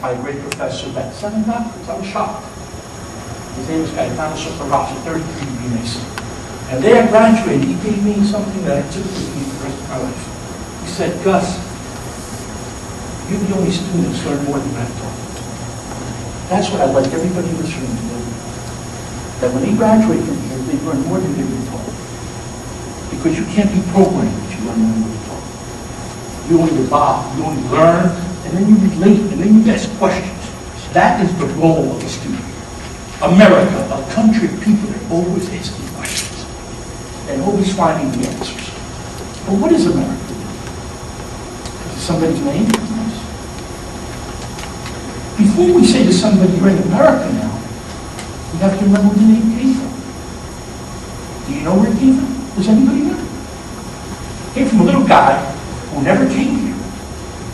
by a great professor that 7 doctors. I was shocked. His name is Latinization of America, 33 Mason. And the day I graduated, he gave me something that I took with me for the rest of my life. He said, Gus, you're the only student who's learned more than I've taught. That's what I'd like everybody in this room to know. That when they graduate from here, they learn more than they've been taught. Because you can't be programmed if you learn more than you're taught. You only evolve, you only learn, and then you relate, and then you ask questions. That is the role of a student. America, a country of people that are always asking questions and always finding the answers. But what is America? Is it somebody's name? Before we say to somebody, you're in America now, we have to remember where the name came from. Do you know where it came from? Does anybody know? It came from a little guy who never came here,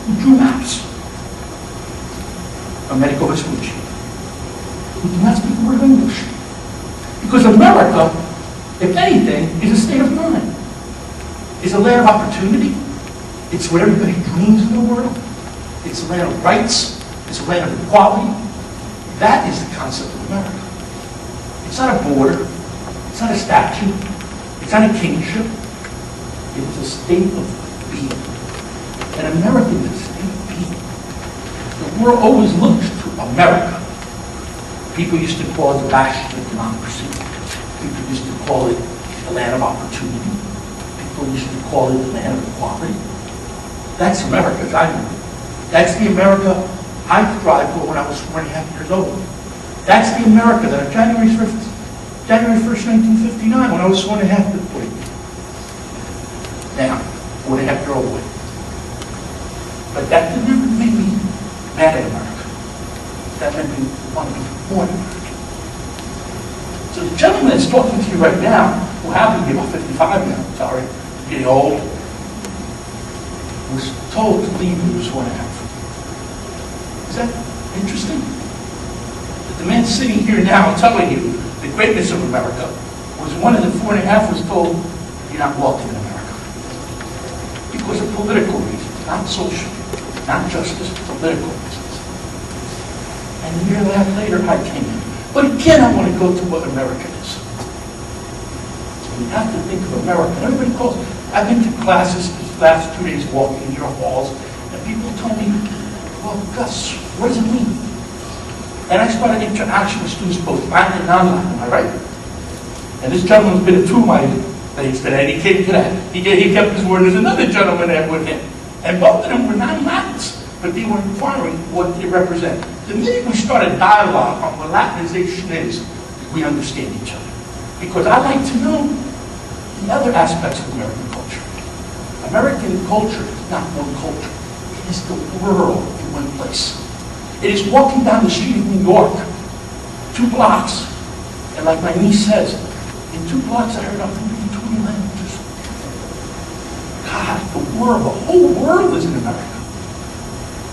who drew maps. A medical Vespucci, who did not speak a word of English. Because America, if anything, is a state of mind. It's a land of opportunity. It's where everybody dreams in the world. It's a land of rights. It's a land of equality. That is the concept of America. It's not a border. It's not a statue. It's not a kingship. It is a state of being. And America is a state of being. The world always looks to America. People used to call it the bastion of democracy. People used to call it the land of opportunity. People used to call it the land of equality. That's America as I know it. That's the America I thrived for when I was 4.5 years old. That's the America that on January 1st, 1959, when I was 4.5 years old. Now, 4.5-year-old boy. But that didn't make me mad at America. That made me want to be born in America. So the gentleman that's talking to you right now, who happened to be about 55 now, sorry, getting old, was told to leave when he was 4.5. Is that interesting? That the man sitting here now telling you the greatness of America was one of the 4.5 was told, you're not welcome in America. Because of political reasons, not social, not justice, political reasons. And a year and a half later, I came in. But again, I want to go to what America is. We have to think of America. And everybody calls it. I've been to classes these last 2 days walking in your halls, and people told me, well, Gus, what does it mean? And I started interaction with students, both Latin and non-Latin, am I right? And this gentleman's been at 2 of my things today, and he came to that. He kept his word. There's another gentleman there with him. And both of them were non-Latins, but they were inquiring what they represent. The minute we start a dialogue on what Latinization is, we understand each other. Because I like to know the other aspects of American culture. American culture is not one culture. It is the world in one place. It is walking down the street of New York, 2 blocks, and like my niece says, in 2 blocks I heard 120 languages. God, the world, the whole world is in America.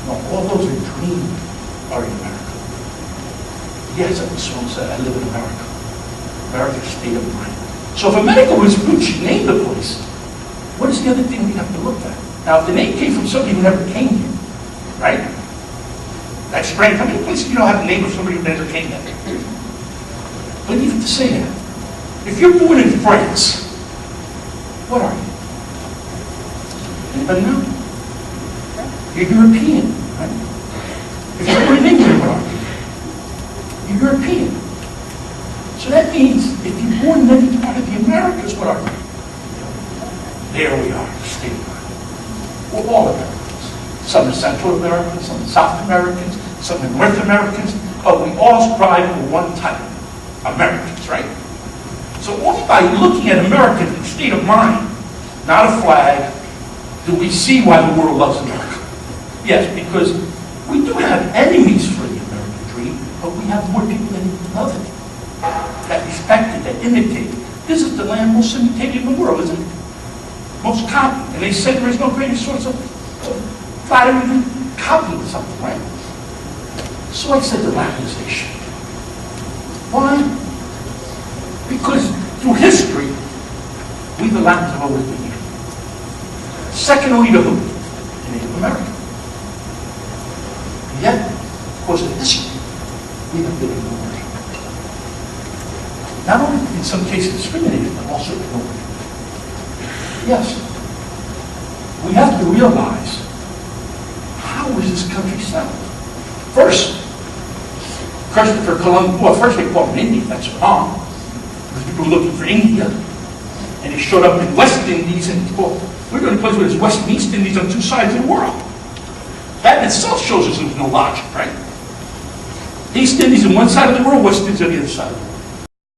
No, all those who dream are in America. Yes, as the song said, I live in America. America's a state of mind. So if America was Vespucci named the place, what is the other thing we have to look at? Now, if the name came from somebody who never came here, right? That's strange. How many places do you know have a name of somebody who never came there? But even to say that, if you're born in France, what are you? Anybody know? You're European, right? If you're born in England, what are you? You're European. So that means if you're born in any part of the Americas, what are you? There we are, the state of mind. We're all Americans. Some are Central Americans, some are South Americans, some are North Americans, but we all strive for one type, Americans, right? So only by looking at America in the state of mind, not a flag, do we see why the world loves America. Yes, because we do have enemies for the American dream, but we have more people that love it, that respect it, that imitate it. This is the land most imitated in the world, isn't it? Most copied. And they said there is no greater source of flattery than copying something, right? So I said the Latinization. Why? Because through history, we the Latins have always been here. Second only to who? To Native American. And yet, course of history, we have been ignored. Not only in some cases discriminated, but also ignored. Yes, we have to realize, how was this country settled? First, Christopher Columbus, well, first they called him India, that's wrong. Because people were looking for India. And they showed up in West Indies, and well, we're going to place where there's West and East Indies on two sides of the world. That in itself shows us there's no logic, right? East Indies on one side of the world, West Indies on the other side of the world.